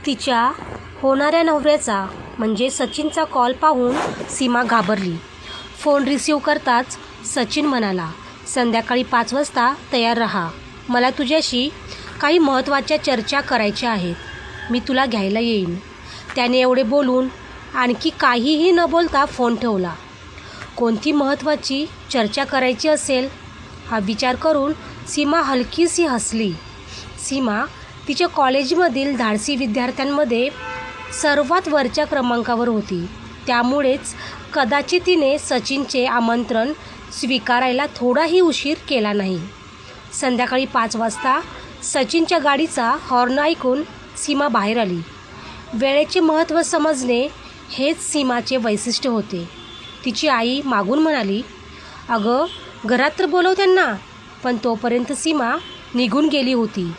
तिच्या होणाऱ्या नवऱ्याचा म्हणजे सचिनचा कॉल पाहून सीमा घाबरली. फोन रिसीव करताच सचिन म्हणाला, संध्याकाळी 5 वाजता तयार रहा. मला तुझ्याशी काही महत्त्वाच्या चर्चा करायच्या आहेत. मी तुला घ्यायला येईन. त्याने एवढे बोलून आणखी काहीही न बोलता फोन ठेवला. कोणती महत्त्वाची चर्चा करायची असेल हा विचार करून सीमा हलकीशी हसली. सीमा तिच्या कॉलेजमधील धाडसी विद्यार्थ्यांमध्ये सर्वात वरच्या क्रमांकावर होती. त्यामुळेच कदाचित तिने सचिनचे आमंत्रण स्वीकारायला थोडाही उशीर केला नाही. संध्याकाळी 5 वाजता सचिनच्या गाडीचा हॉर्न ऐकून सीमा बाहेर आली. वेळेचे महत्त्व समजणे हेच सीमाचे वैशिष्ट्य होते. तिची आई मागून म्हणाली, अगं घरात तर बोलव त्यांना. पण तोपर्यंत सीमा निघून गेली होती.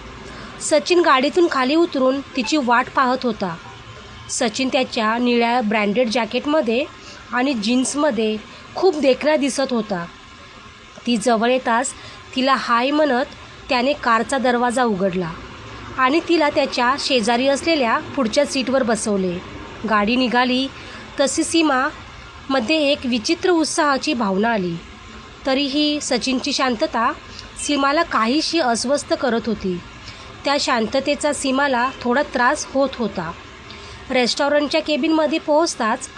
सचिन गाडीतून खाली उतरून तिची वाट पाहत होता. सचिन त्याच्या निळ्या ब्रँडेड जॅकेटमध्ये आणि जीन्समध्ये खूप देखणा दिसत होता. ती जवळ येताच तिला हाय म्हणत त्याने कारचा दरवाजा उघडला आणि तिला त्याच्या शेजारी असलेल्या पुढच्या सीटवर बसवले. गाडी निघाली तशी सीमामध्ये एक विचित्र उत्साहाची भावना आली. तरीही सचिनची शांतता सीमाला काहीशी अस्वस्थ करत होती. त्या शांततेचा सीमाला थोडा त्रास होत होता. रेस्टॉरंटच्या केबिनमध्ये पोहोचताच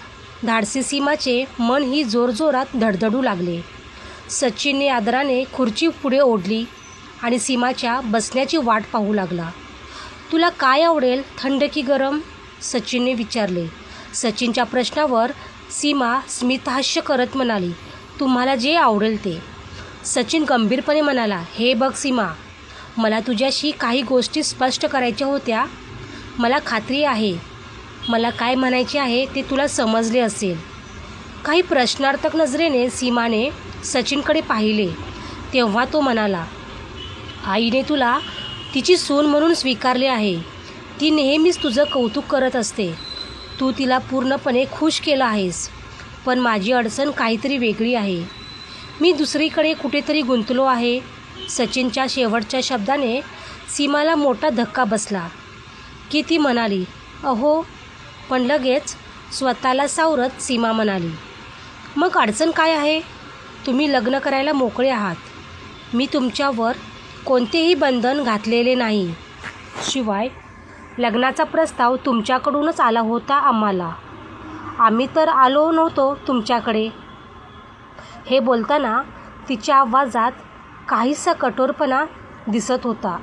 धाडसी सीमाचे मनही जोरजोरात धडधडू लागले. सचिनने आदराने खुर्ची पुढे ओढली आणि सीमाच्या बसण्याची वाट पाहू लागला. तुला काय आवडेल, थंड की गरम? सचिनने विचारले. सचिनच्या प्रश्नावर सीमा स्मितहास्य करत म्हणाली, तुम्हाला जे आवडेल ते. सचिन गंभीरपणे म्हणाला, हे बघ सीमा, मला तुझ्याशी काही गोष्टी स्पष्ट करायच्या होत्या. मला खात्री आहे मला काय म्हणायचे आहे ते तुला समजले असेल. काही प्रश्नार्थक नजरेने सीमाने सचिनकडे पाहिले. तेव्हा तो म्हणाला, आईने तुला तिची सून म्हणून स्वीकारले आहे. ती नेहमीच तुझं कौतुक करत असते. तू तिला पूर्णपणे खुश केलं आहेस. पण माझी अडचण काहीतरी वेगळी आहे. मी दुसरीकडे कुठेतरी गुंतलो आहे. सचिनच्या शेवटच्या शब्दाने सीमाला मोठा धक्का बसला की ती म्हणाली, अहो. पण लगेच स्वतःला सावरत सीमा म्हणाली, मग अडचण काय आहे? तुम्ही लग्न करायला मोकळे आहात. मी तुमच्यावर कोणतेही बंधन घातलेले नाही. शिवाय लग्नाचा प्रस्ताव तुमच्याकडूनच आला होता आम्हाला. आम्ही तर आलो नव्हतो तुमच्याकडे. हे बोलताना तिच्या आवाजात काहीसा कठोरपणा दिसत होता.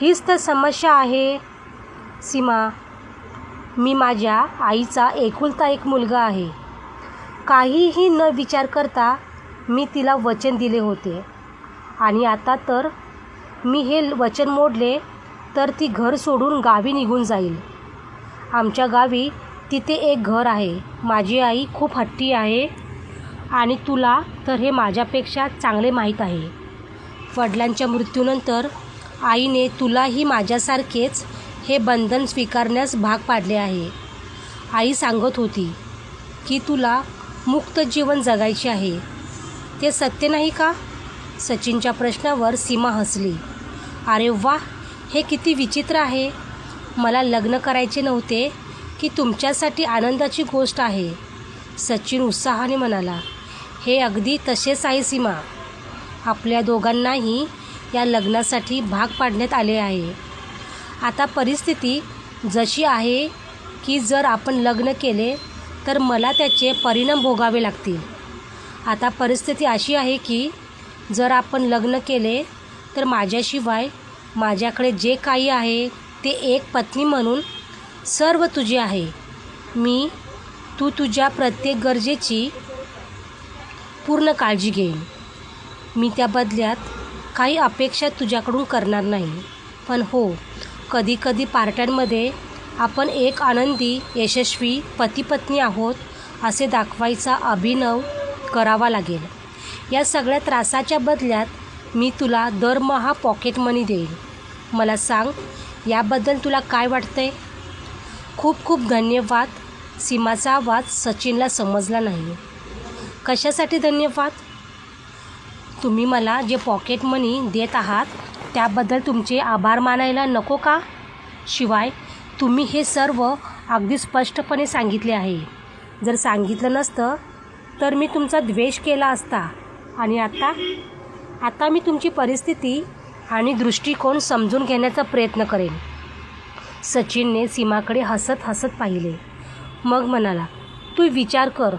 हीच तर समस्या आहे सीमा. मी माझ्या आईचा एकुलता एक मुलगा आहे. काहीही न विचार करता मी तिला वचन दिले होते आणि आता तर मी हे वचन मोडले तर ती घर सोडून गावी निघून जाईल. आमच्या गावी तिथे एक घर आहे. माझी आई खूप हट्टी आहे आणि तुला तर हे माझ्यापेक्षा चांगले माहीत आहे. वडिलांच्या मृत्यूनंतर आईने तुलाही माझ्यासारखेच हे बंधन स्वीकारण्यास भाग पाडले आहे. आई सांगत होती की तुला मुक्त जीवन जगायचे आहे. ते सत्य नाही का? सचिनच्या प्रश्नावर सीमा हसली. अरे वा, हे किती विचित्र आहे. मला लग्न करायचे नव्हते की तुमच्यासाठी आनंदाची गोष्ट आहे. सचिन उत्साहाने म्हणाला, हे अगदी तसेच आहे सीमा. आपल्या दोघांनाही या लग्नासाठी भाग पाडण्यात आले आहे. आता परिस्थिती जशी आहे की जर आपण लग्न केले तर मला त्याचे परिणाम भोगावे लागतील. आता परिस्थिती अशी आहे की जर आपण लग्न केले तर माझ्याशिवाय माझ्याकडे जे काही आहे ते एक पत्नी म्हणून सर्व तुझे आहे. तू तुझ्या प्रत्येक गरजेची पूर्ण काळजी घेईन. मी त्या बदल्यात काही अपेक्षा तुझ्याकडून करणार नाही. पण हो, कधीकधी पार्ट्यांमध्ये आपण एक आनंदी यशस्वी पती-पत्नी आहोत असे दाखवायचा अभिनव करावा लागेल. या सगळ्या त्रासाच्या बदल्यात मी तुला दरमहा पॉकेट मनी देईन. मला सांग, याबद्दल तुला काय वाटतंय? खूप खूप धन्यवाद. सीमाचा आवाज सचिनला समजला नाही. कशासाठी धन्यवाद? तुम्ही मला जे पॉकेट मनी देत आहात त्याबद्दल तुमचे आभार मानायला नको का? शिवाय तुम्ही हे सर्व अगदी स्पष्टपणे सांगितले आहे. जर सांगितलं नसतं तर मी तुमचा द्वेष केला असता. आणि आता मी तुमची परिस्थिती आणि दृष्टिकोन समजून घेण्याचा प्रयत्न करेन. सचिनने सीमाकडे हसत हसत पाहिले. मग म्हणाला, तू विचार कर.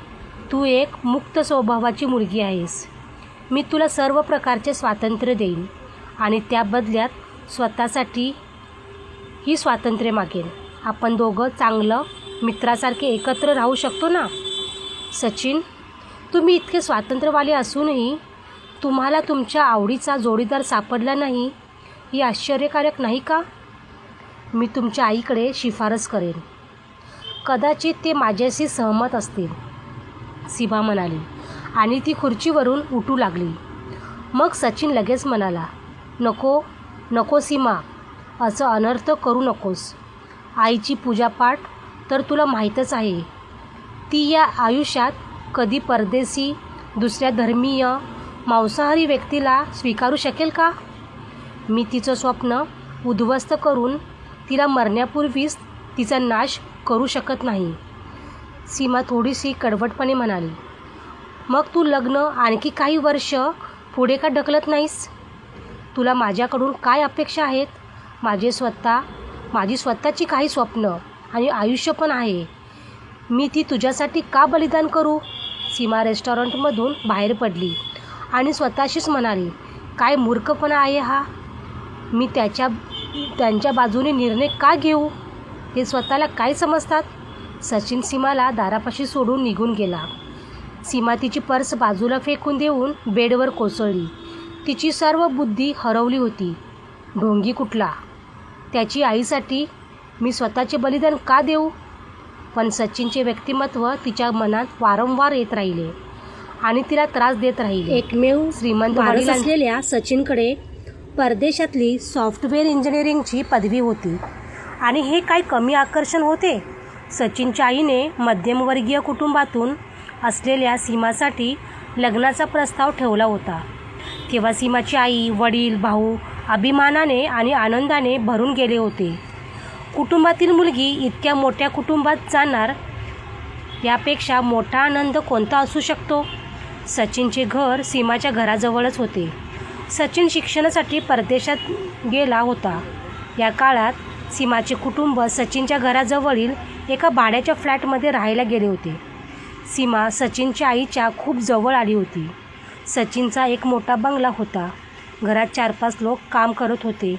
तू एक मुक्त स्वभावाची मुलगी आहेस. मी तुला सर्व प्रकारचे स्वातंत्र्य देईन आणि त्या बदल्यात स्वतःसाठी ही स्वातंत्र्य मागेन. आपण दोघं चांगलं मित्रासारखे एकत्र राहू शकतो ना? सचिन, तुम्ही इतके स्वातंत्र्यवाले असूनही तुम्हाला तुमच्या आवडीचा जोडीदार सापडला नाही, ही आश्चर्यकारक नाही का? मी तुमच्या आईकडे शिफारस करेन. कदाचित ते माझ्याशी सहमत असतील, सीमा म्हणाली आणि ती खुर्चीवरून उठू लागली. मग सचिन लगेच म्हणाला, नको सीमा, असं अनर्थ करू नकोस. आईची पूजापाठ तर तुला माहीतच आहे. ती या आयुष्यात कधी परदेशी, दुसऱ्या धर्मीय, मांसाहारी व्यक्तीला स्वीकारू शकेल का? मी तिचं स्वप्न उद्ध्वस्त करून तिला मरण्यापूर्वीच तिचा नाश करू शकत नाही. सीमा थोडीशी कडवटपणे म्हणाली. मग तू लग्न आणखी काही वर्ष पुढे का ढकलत नाहीस? तुला माझ्याकडून काय अपेक्षा आहेत? माझी स्वतःची काही स्वप्न आणि आयुष्य पण आहे. मी ती तुझ्यासाठी का बलिदान करू? सीमा रेस्टॉरंटमधून बाहेर पडली आणि स्वतःशीच म्हणाली, काय मूर्खपणा आहे हा. मी त्यांच्या बाजूने निर्णय का घेऊ? हे स्वतःला काय समजतात? सचिन सीमाला दारापाशी सोडून निघून गेला. सीमा तिची पर्स बाजूला फेकून देऊन बेडवर कोसळली. तिची सर्व बुद्धी हरवली होती. ढोंगी कुठला, त्याची आईसाठी मी स्वतःचे बलिदान का देऊ? पण सचिनचे व्यक्तिमत्व तिच्या मनात वारंवार येत राहिले आणि तिला त्रास देत राहिले. एकमेव श्रीमंत वडील असलेल्या सचिनकडे परदेशातली सॉफ्टवेअर इंजिनिअरिंगची पदवी होती आणि हे काय कमी आकर्षण होते? सचिनच्या आईने मध्यमवर्गीय कुटुंबातून असलेल्या सीमासाठी लग्नाचा प्रस्ताव ठेवला होता. तेव्हा सीमाची आई, वडील, भाऊ अभिमानाने आणि आनंदाने भरून गेले होते. कुटुंबातील मुलगी इतक्या मोठ्या कुटुंबात जाणार, यापेक्षा मोठा आनंद कोणता असू शकतो? सचिनचे घर सीमाच्या घराजवळच होते. सचिन शिक्षणासाठी परदेशात गेला होता. या काळात सीमाचे कुटुंब सचिनच्या घराजवळील एका भाड्याच्या फ्लॅटमध्ये राहायला गेले होते. सीमा सचिनच्या आईच्या खूप जवळ आली होती. सचिनचा एक मोठा बंगला होता. घरात 4-5 लोक काम करत होते.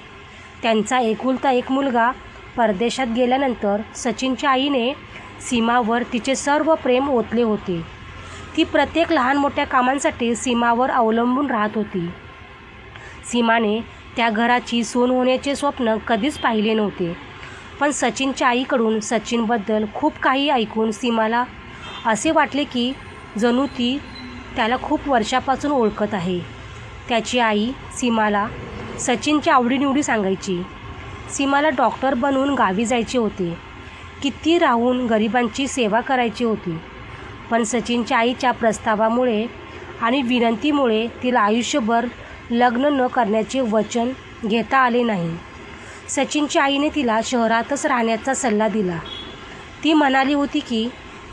त्यांचा एकुलता एक मुलगा परदेशात गेल्यानंतर सचिनच्या आईने सीमावर तिचे सर्व प्रेम ओतले होते. ती प्रत्येक लहान मोठ्या कामांसाठी सीमावर अवलंबून राहत होती. सीमाने त्या घराची सून होण्याचे स्वप्न कधीच पाहिले नव्हते. पण सचिनच्या आईकडून सचिनबद्दल खूप काही ऐकून सीमाला असे वाटले की जणू ती त्याला खूप वर्षापासून ओळखत आहे. त्याची आई सीमाला सचिनच्या आवडीनिवडी सांगायची. सीमाला डॉक्टर बनून गावी जायचे होते. किती राहून गरिबांची सेवा करायची होती. पण सचिनच्या आईच्या प्रस्तावामुळे आणि विनंतीमुळे तिला आयुष्यभर लग्न न करण्याचे वचन घेता आले नाही. सचिनच्या आईने तिला शहरातच राहण्याचा सल्ला दिला. ती म्हणाली होती की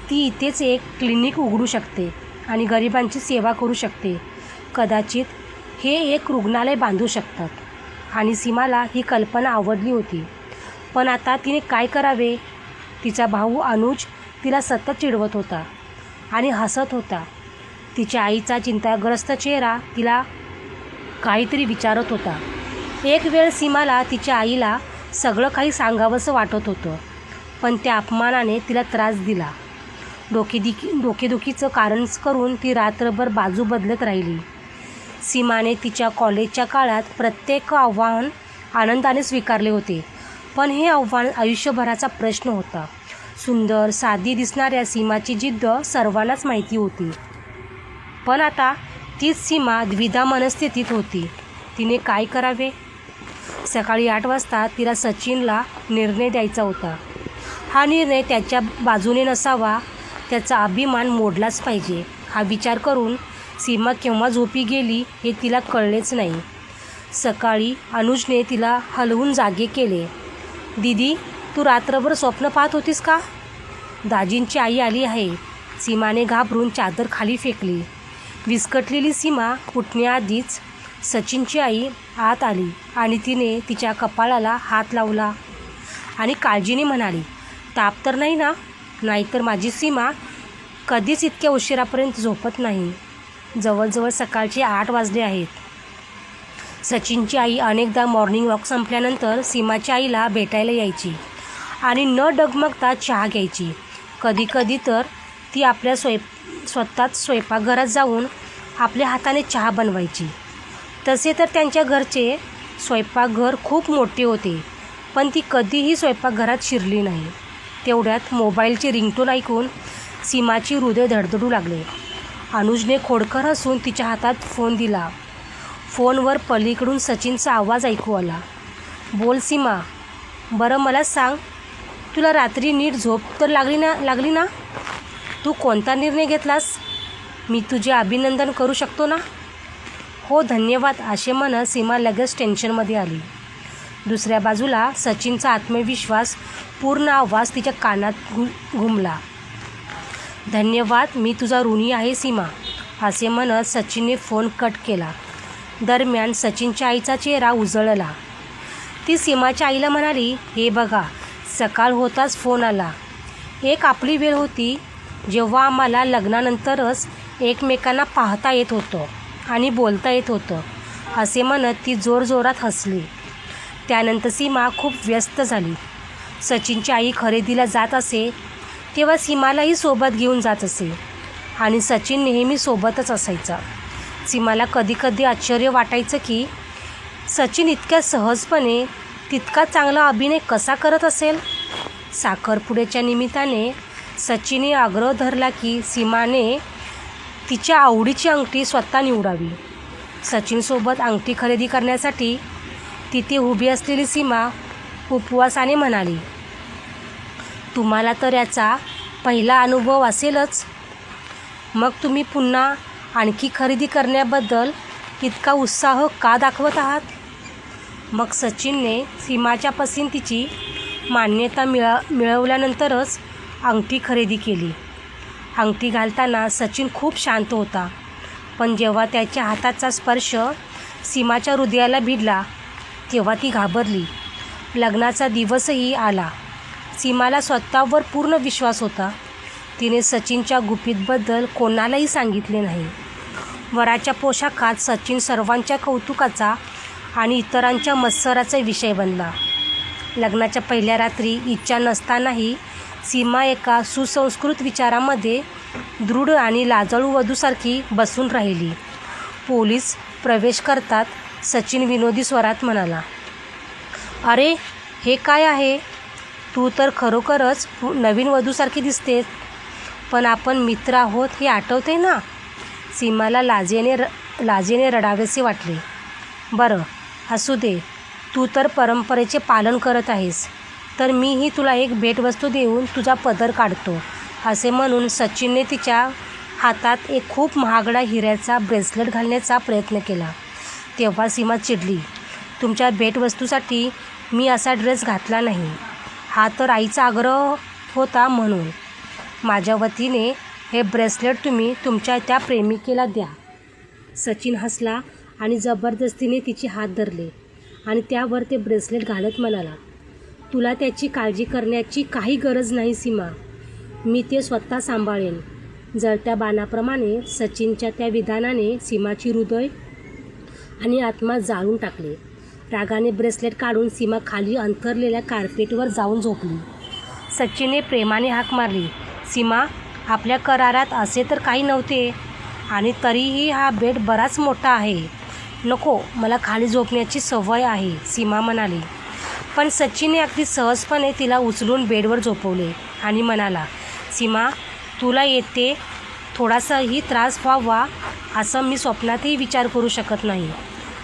ती इथेच एक क्लिनिक उघडू शकते आणि गरिबांची सेवा करू शकते. कदाचित हे एक रुग्णालय बांधू शकतात. आणि सीमाला ही कल्पना आवडली होती. पण आता तिने काय करावे? तिचा भाऊ अनुज तिला सतत चिडवत होता आणि हसत होता. तिच्या आईचा चिंताग्रस्त चेहरा तिला काहीतरी विचारत होता. एक वेळ सीमाला तिच्या आईला सगळं काही सांगावंसं वाटत होतं, पण त्या अपमानाने तिला त्रास दिला. डोकेदुखीचं कारण करून ती रात्रभर बाजू बदलत राहिली. सीमाने तिच्या कॉलेजच्या काळात प्रत्येक आव्हान आनंदाने स्वीकारले होते, पण हे आव्हान आयुष्यभराचा प्रश्न होता. सुंदर, साधी दिसणाऱ्या सीमाची जिद्द सर्वांनाच माहिती होती. पण आता तीच सीमा द्विधा मनस्थितीत होती. तिने काय करावे? सकाळी 8 वाजता तिला सचिनला निर्णय द्यायचा होता. हा निर्णय त्याच्या बाजूने नसावा. त्याचा अभिमान मोडलाच पाहिजे. हा विचार करून सीमा केव्हा झोपी गेली हे तिला कळलेच नाही. सकाळी अनुजने तिला हलवून जागे केले. दीदी, तू रात्रभर स्वप्न पाहत होतीस का? दाजींची आई आली आहे. सीमाने घाबरून चादर खाली फेकली. विस्कटलेली सीमा उठण्याआधीच सचिनची आई आत आली आणि तिने तिच्या कपाळाला हात लावला आणि काळजीने म्हणाली, ताप तर नाही ना? नाहीतर माझी सीमा कधीच इतक्या उशिरापर्यंत झोपत नाही. जवळजवळ सकाळचे 8 वाजले आहेत. सचिनची आई अनेकदा मॉर्निंग वॉक संपल्यानंतर सीमाच्या आईला भेटायला यायची आणि न डगमगता चहा घ्यायची. कधीकधी तर ती आपल्या स्वतःच स्वयंपाकघरात जाऊन आपल्या हाताने चहा बनवायची. तसे तर त्यांच्या घरचे स्वयंपाकघर खूप मोठे होते, पण ती कधीही स्वयंपाकघरात शिरली नाही. तेवढ्यात मोबाईलची रिंगटोन ऐकून सीमाची हृदय धडधडू लागले. अनुजने खोडकर हसून तिच्या हातात फोन दिला. फोनवर पलीकडून सचिनचा आवाज ऐकू आला. बोल सीमा. बरं मला सांग, तुला रात्री नीट झोप तर लागली ना? तू कोणता निर्णय घेतलास? मी तुझे अभिनंदन करू शकतो ना? हो धन्यवाद, असे म्हणत सीमा लगेच टेन्शनमध्ये आली. दुसऱ्या बाजूला सचिनचा आत्मविश्वास पूर्ण आवाज तिच्या कानात घुमला. धन्यवाद, मी तुझा ऋणी आहे सीमा, असे म्हणत सचिनने फोन कट केला. दरम्यान सचिनच्या आईचा चेहरा उजळला. ती सीमाच्या आईला म्हणाली, हे बघा, सकाळ होताच फोन आला. एक आपली वेळ होती जेव्हा आम्हाला लग्नानंतरच एकमेकांना पाहता येत होतं आणि बोलता येत होतं, असे म्हणत ती जोरजोरात हसली. त्यानंतर सीमा खूप व्यस्त झाली. सचिनची आई खरेदीला जात असे तेव्हा सीमालाही सोबत घेऊन जात असे आणि सचिन नेहमी सोबतच असायचा. सीमाला कधीकधी आश्चर्य वाटायचं की सचिन इतक्या सहजपणे तितका चांगला अभिनय कसा करत असेल. साखरपुड्याच्या निमित्ताने सचिनने आग्रह धरला की सीमाने तिच्या आवडीची अंगठी स्वतः निवडावी. सचिनसोबत अंगठी खरेदी करण्यासाठी तिथे उभी असलेली सीमा उपवासाने म्हणाली, तुम्हाला तर याचा पहिला अनुभव असेलच, मग तुम्ही पुन्हा आणखी खरेदी करण्याबद्दल इतका उत्साह का दाखवत आहात? मग सचिनने सीमाच्या पसंतीची मान्यता मिळवल्यानंतरच अंगठी खरेदी केली. अंगठी घालताना सचिन खूप शांत होता, पण जेव्हा त्याच्या हाताचा स्पर्श सीमाच्या हृदयाला भिडला तेव्हा ती घाबरली. लग्नाचा दिवसही आला. सीमाला स्वतःवर पूर्ण विश्वास होता. तिने सचिनच्या गुपितबद्दल कोणालाही सांगितले नाही. वराच्या पोशाखात सचिन सर्वांच्या कौतुकाचा आणि इतरांच्या मत्सराचा विषय बनला. लग्नाच्या पहिल्या रात्री इच्छा नसतानाही सीमा एका सुसंस्कृत विचारामध्ये दृढ आणि लाजाळू वधूसारखी बसून राहिली. पोलीस प्रवेश करतात सचिन विनोदी स्वरात म्हणाला, अरे हे काय आहे? तू तर खरोखरच नवीन वधूसारखी दिसतेस, पण आपण मित्र आहोत हे आठवते ना? सीमाला लाजेने रडावेसे वाटले. बरं असू दे, तू तर परंपरेचे पालन करत आहेस, तर मीही तुला एक भेटवस्तू देऊन तुझा पदर काढतो, असे म्हणून सचिनने तिच्या हातात एक खूप महागडा हिऱ्याचा ब्रेसलेट घालण्याचा प्रयत्न केला. तेव्हा सीमा चिडली, तुमच्या भेटवस्तूसाठी मी असा ड्रेस घातला नाही. हा तर आईचा आग्रह होता म्हणून. माझ्या वतीने हे ब्रेसलेट तुम्ही तुमच्या त्या प्रेमिकेला द्या. सचिन हसला आणि जबरदस्तीने तिचे हात धरले आणि त्यावर ते ब्रेसलेट घालत म्हणाला, तुला त्याची काळजी करण्याची काही गरज नाही सीमा, मी ते स्वतः सांभाळेन. जळत्या बाणाप्रमाणे सचिनच्या त्या विधानाने सीमाची हृदय आणि आत्मा जाळून टाकले. रागाने ब्रेसलेट काढून सीमा खाली अंथरलेल्या कार्पेटवर जाऊन झोपली. सचिनने प्रेमाने हाक मारली, सीमा, आपल्या करारात असे तर काही नव्हते आणि तरीही हा बेड बराच मोठा आहे. नको, मला खाली झोपण्याची सवय आहे, सीमा म्हणाली. पण सचिनने अगदी सहजपणे तिला उचलून बेडवर झोपवले आणि म्हणाला, सीमा, तुला येथे थोडासाही त्रास व्हावा असं मी स्वप्नातही विचार करू शकत नाही.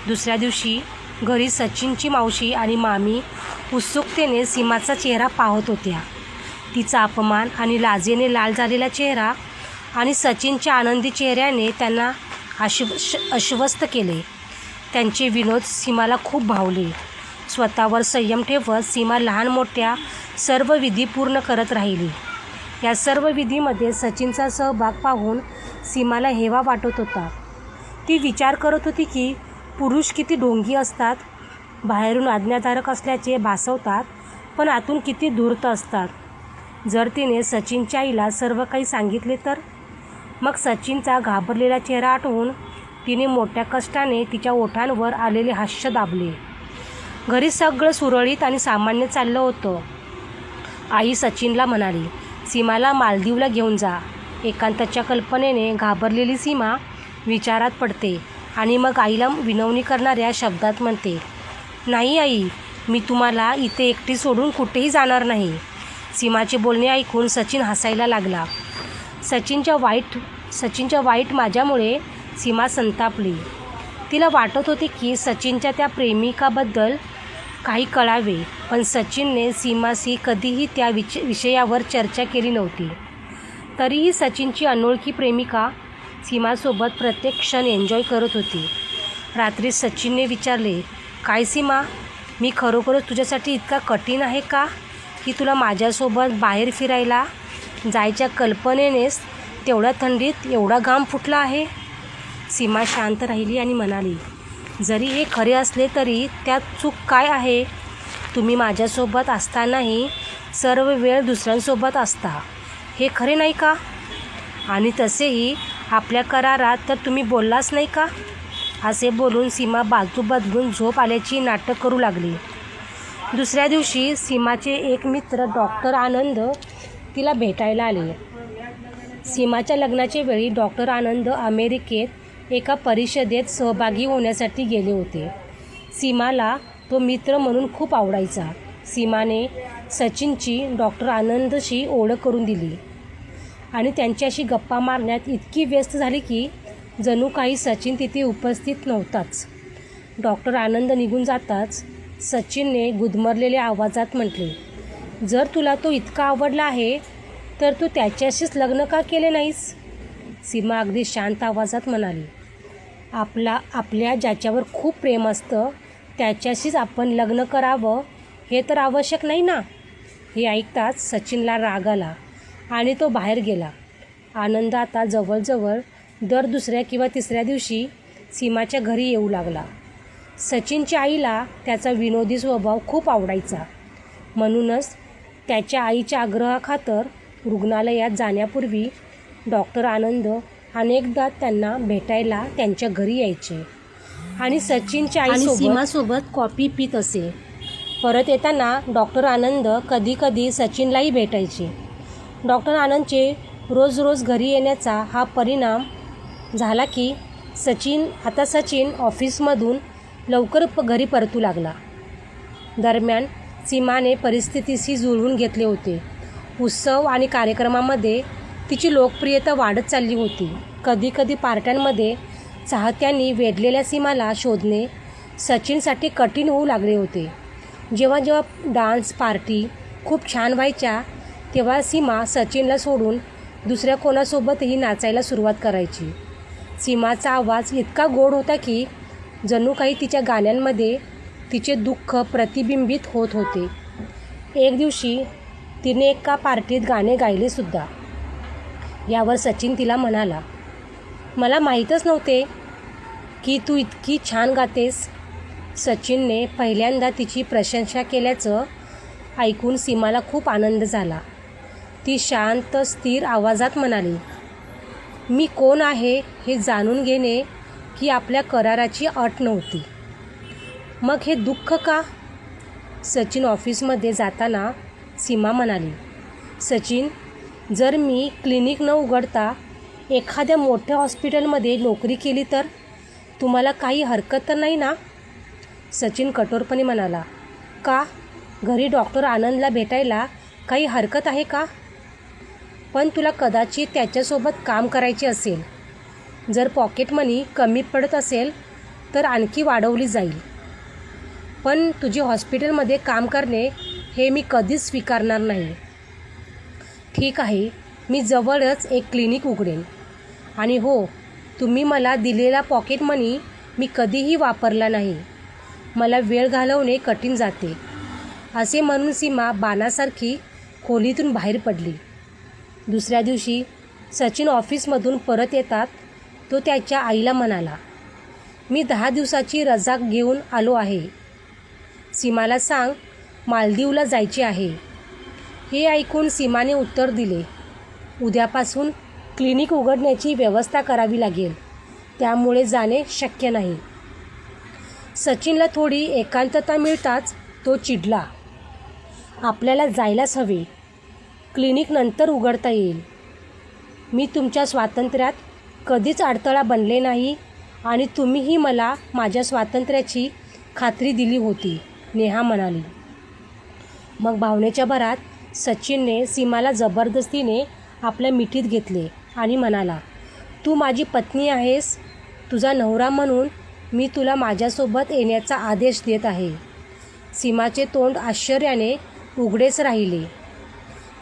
दुसऱ्या दिवशी घरी सचिनची मावशी आणि मामी उत्सुकतेने सीमाचा चेहरा पाहत होत्या. तिचा अपमान आणि लाजेने लाल झालेला चेहरा आणि सचिनच्या आनंदी चेहऱ्याने त्यांना आश्वस्त केले. त्यांचे विनोद सीमाला खूप भावले. स्वतःवर संयम ठेवत सीमा लहान मोठ्या सर्व विधी पूर्ण करत राहिली. या सर्व विधीमध्ये सचिनचा सहभाग पाहून सीमाला हेवा वाटत होता. ती विचार करत होती की पुरुष किती ढोंगी असतात. बाहेरून आज्ञाधारक असल्याचे भासवतात, पण आतून किती धूर्त असतात. जर तिने सचिनच्या आईला सर्व काही सांगितले तर? मग सचिनचा घाबरलेला चेहरा आठवून तिने मोठ्या कष्टाने तिच्या ओठांवर आलेले हास्य दाबले. घरी सगळं सुरळीत आणि सामान्य चाललं होतं. आई सचिनला म्हणाली, सीमाला मालदीवला घेऊन जा. एकांताच्या कल्पनेने घाबरलेली सीमा विचारात पडते आणि मग आईला विनवणी करणाऱ्या शब्दात म्हणते, नाही आई, मी तुम्हाला इथे एकटी सोडून कुठेही जाणार नाही. सीमाचे बोलणे ऐकून सचिन हसायला लागला. सचिनच्या वाईट माझ्यामुळे सीमा संतापली. तिला वाटत होते की सचिनच्या त्या प्रेमिकाबद्दल काही कळावे, पण सचिनने सीमाशी कधीही त्या विषयावर चर्चा केली नव्हती. तरीही सचिनची अनोळखी प्रेमिका सीमासोबत प्रत्येक क्षण एन्जॉय करत होती. रात्री सचिनने विचारले, काय सीमा, मी खरोखरच तुझ्यासाठी इतका कठीण आहे का की तुला माझ्यासोबत बाहेर फिरायला जायच्या कल्पनेनेच तेवढ्या थंडीत एवढा घाम फुटला आहे? सीमा शांत राहिली आणि म्हणाली, जरी हे खरे असले तरी त्यात चूक काय आहे? तुम्ही माझ्यासोबत असतानाही सर्व वेळ दुसऱ्यांसोबत असता, हे खरे नाही का? आणि तसेही आपल्या करारात तर तुम्ही बोललाच नाही का? असे बोलून सीमा बाजू बदलून झोप आल्याची नाटक करू लागली. दुसऱ्या दिवशी सीमाचे एक मित्र डॉक्टर आनंद तिला भेटायला आले. सीमाच्या लग्नाच्या वेळी डॉक्टर आनंद अमेरिकेत एका परिषदेत सहभागी होण्यासाठी गेले होते. सीमाला तो मित्र म्हणून खूप आवडायचा. सीमाने सचिनची डॉक्टर आनंदशी ओळख करून दिली आणि त्यांच्याशी गप्पा मारण्यात इतकी व्यस्त झाली की जणू काही सचिन तिथे उपस्थित नव्हताच. डॉक्टर आनंद निघून जाताच सचिनने गुदमरलेल्या आवाजात म्हटले, जर तुला तो इतका आवडला आहे तर तू त्याच्याशीच लग्न का केले नाहीस? सीमा अगदी शांत आवाजात म्हणाली, आपल्या ज्याच्यावर खूप प्रेम असतं त्याच्याशीच आपण लग्न करावं हे तर आवश्यक नाही ना. हे ऐकताच सचिनला राग आला आणि तो बाहेर गेला. आनंद आता जवळजवळ दर दुसऱ्या किंवा तिसऱ्या दिवशी सीमाच्या घरी येऊ लागला. सचिनच्या आईला त्याचा विनोदी स्वभाव खूप आवडायचा. म्हणूनच त्याच्या आईच्या आग्रहाखातर रुग्णालयात जाण्यापूर्वी डॉक्टर आनंद अनेकदा त्यांना भेटायला त्यांच्या घरी यायचे आणि सचिनच्या आई सीमासोबत कॉफी पित असे. परत येताना डॉक्टर आनंद कधीकधी सचिनलाही भेटायचे. डॉक्टर आनंदचे रोज घरी येण्याचा हा परिणाम झाला की सचिन ऑफिसमधून लवकर घरी परतू लागला. दरम्यान सीमाने परिस्थितीशी जुळवून घेतले होते. उत्सव आणि कार्यक्रमामध्ये तिची लोकप्रियता वाढत चालली होती. कधीकधी पार्ट्यांमध्ये चाहत्यांनी वेढलेल्या सीमाला शोधणे सचिनसाठी कठीण होऊ लागले होते. जेव्हा डान्स पार्टी खूप छान व्हायच्या तेव्हा सीमा सचिनला सोडून दुसऱ्या कोणासोबतही नाचायला सुरुवात करायची. सीमाचा आवाज इतका गोड होता की जणू काही तिच्या गाण्यांमध्ये तिचे दुःख प्रतिबिंबित होत होते. एक दिवशी तिने एका पार्टीत गाणे गायले सुद्धा. यावर सचिन तिला म्हणाला, मला माहीतच नव्हते की तू इतकी छान गातेस. सचिनने पहिल्यांदा तिची प्रशंसा केल्याचं ऐकून सीमाला खूप आनंद झाला. ती शांत स्थिर आवाजात म्हणाली, मी कोण आहे हे जाणून घेणे ही आपल्या कराराची अट नव्हती. मग हे दुःख का? सचिन ऑफिसमध्ये जाताना सीमा म्हणाली, सचिन, जर मी क्लिनिक न उघडता एखाद्या मोठ्या हॉस्पिटलमध्ये नोकरी केली तर तुम्हाला काही हरकत तर नाही ना? सचिन कठोरपणे म्हणाला, का? घरी डॉक्टर आनंदला भेटायला काही हरकत आहे का? पण तुला कदाचित त्याच्यासोबत काम करायचे असेल. जर पॉकेट मनी कमी पडत असेल तर आणखी वाढवली जाईल. पण तुझे हॉस्पिटलमध्ये काम करणे हे मी कधीच स्वीकारणार नाही. ठीक आहे, मी जवळच एक क्लिनिक उघडेन. आणि हो, तुम्ही मला दिलेला पॉकेट मनी मी कधीही वापरला नाही. मला वेळ घालवणे कठीण जाते. असे म्हणून सीमा बाणासारखी खोलीतून बाहेर पडली. दुसऱ्या दिवशी सचिन ऑफिसमधून परत येतात तो त्याच्या आईला म्हणाला, मी 10 दिवसाची रजा घेऊन आलो आहे. सीमाला सांग मालदीवला जायचे आहे. हे ऐकून सीमाने उत्तर दिले, उद्यापासून क्लिनिक उघडण्याची व्यवस्था करावी लागेल, त्यामुळे जाणे शक्य नाही. सचिनला थोडी एकांतता मिळताच तो चिडला. आपल्याला जायलाच हवे. क्लिनिक नंतर उघडता येईल. मी तुमच्या स्वातंत्र्यात कधीच अडथळा बनले नाही आणि तुम्हीही मला माझ्या स्वातंत्र्याची खात्री दिली होती, नेहा म्हणाली. मग भावनेच्या भरात सचिनने सीमाला जबरदस्तीने आपल्या मिठीत घेतले आणि म्हणाला, तू माझी पत्नी आहेस. तुझा नवरा म्हणून मी तुला माझ्यासोबत येण्याचा आदेश देत आहे. सीमाचे तोंड आश्चर्याने उघडेच राहिले.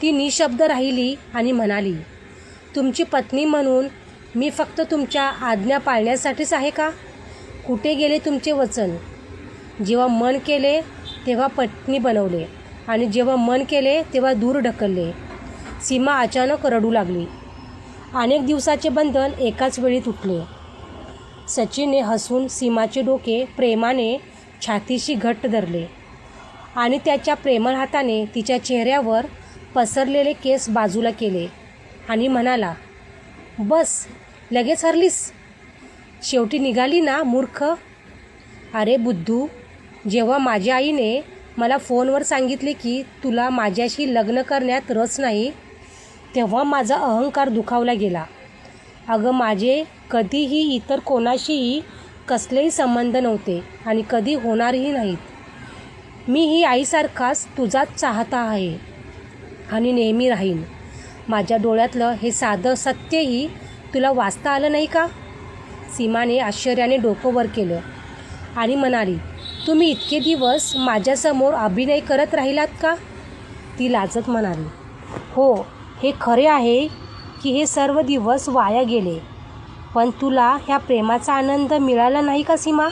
ती निशब्द राहिली आणि म्हणाली, तुमची पत्नी म्हणून मी फक्त तुमच्या आज्ञा पाळण्यासाठीच आहे का? कुठे गेले तुमचे वचन? जेव्हा मन केले तेव्हा पत्नी बनवले आणि जेव्हा मन केले तेव्हा दूर ढकलले. सीमा अचानक रडू लागली. अनेक दिवसाचे बंधन एकाच वेळी तुटले. सचिनने हसून सीमाचे डोके प्रेमाने छातीशी घट्ट धरले आणि त्याच्या प्रेमळ हाताने तिच्या चेहऱ्यावर पसरलेले केस बाजूला केले आणि म्हणाला, बस लगेच हरलीस? शेवटी निघाली ना मूर्ख. अरे बुद्धू, जेव्हा माझ्या आईने मला फोनवर सांगितले की तुला माझ्याशी लग्न करण्यात रस नाही, तेव्हा माझा अहंकार दुखावला गेला. अगं माझे कधीही इतर कोणाशीही कसलेही संबंध नव्हते आणि कधी होणारही नाहीत. मी ही आईसारखाच तुझाच चाहता आहे आणि नेहमी राहीन. माझ्या डोळ्यातलं हे साधं सत्यही तुला वाचता आलं नाही का? सीमाने आश्चर्याने डोकं वर केलं आणि म्हणाली, तुम्ही इतके दिवस माझ्यासमोर अभिनय करत राहिलात का? ती लाजत म्हणाली, हो, हे खरे आहे की हे सर्व दिवस वाया गेले. पण तुला ह्या प्रेमाचा आनंद मिळाला नाही का सीमा?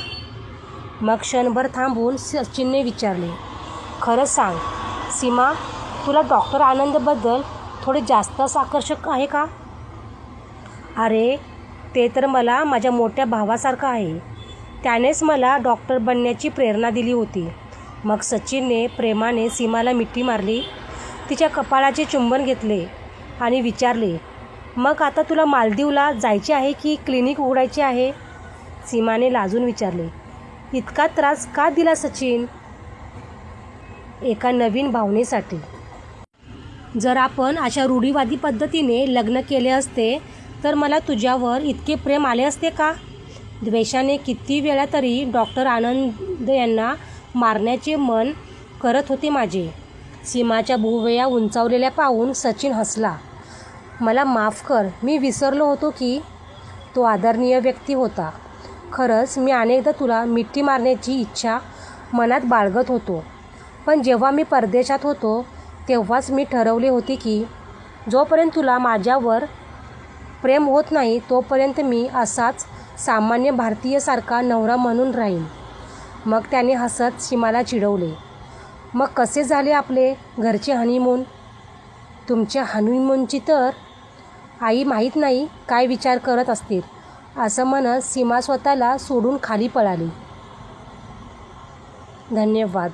मग क्षणभर थांबून सचिनने विचारले, खरं सांग सीमा, तुला डॉक्टर आनंदबद्दल थोडे जास्तच आकर्षक आहे का? अरे ते तर मला माझ्या मोठ्या भावासारखं आहे. त्यानेच मला डॉक्टर बनण्याची प्रेरणा दिली होती. मग सचिनने प्रेमाने सीमाला मिठी मारली, तिच्या कपाळाचे चुंबन घेतले आणि विचारले, मग आता तुला मालदीवला जायचे आहे की क्लिनिक उघडायचे आहे? सीमाने लाजून विचारले, इतका त्रास का दिला सचिन? एका नवीन भावनेसाठी. जर आपण अशा रूढीवादी पद्धतीने लग्न केले असते तर मला तुझ्यावर इतके प्रेम आले असते का? द्वेषाने किती वेळा तरी डॉक्टर आनंद यांना मारण्याचे मन करत होते माझे. सीमाच्या भुवया उंचावलेल्या पाहून सचिन हसला. मला माफ कर, मी विसरलो होतो की तो आदरणीय व्यक्ती होता. खरंच मी अनेकदा तुला मिठी मारण्याची इच्छा मनात बाळगत होतो. पण जेव्हा मी परदेशात होतो तेव्हाच मी ठरवले होते की जोपर्यंत तुला माझ्यावर प्रेम होत नाही तोपर्यंत मी असाच सामान्य भारतीयसारखा नवरा म्हणून राहीन. मग त्याने हसत सीमाला चिडवले, मग कसे झाले आपले घरचे हनीमून? तुमच्या हनीमूनची तर आई माहीत नाही काय विचार करत असतील, असं म्हणत सीमा स्वतःला सोडून खाली पळाली. धन्यवाद.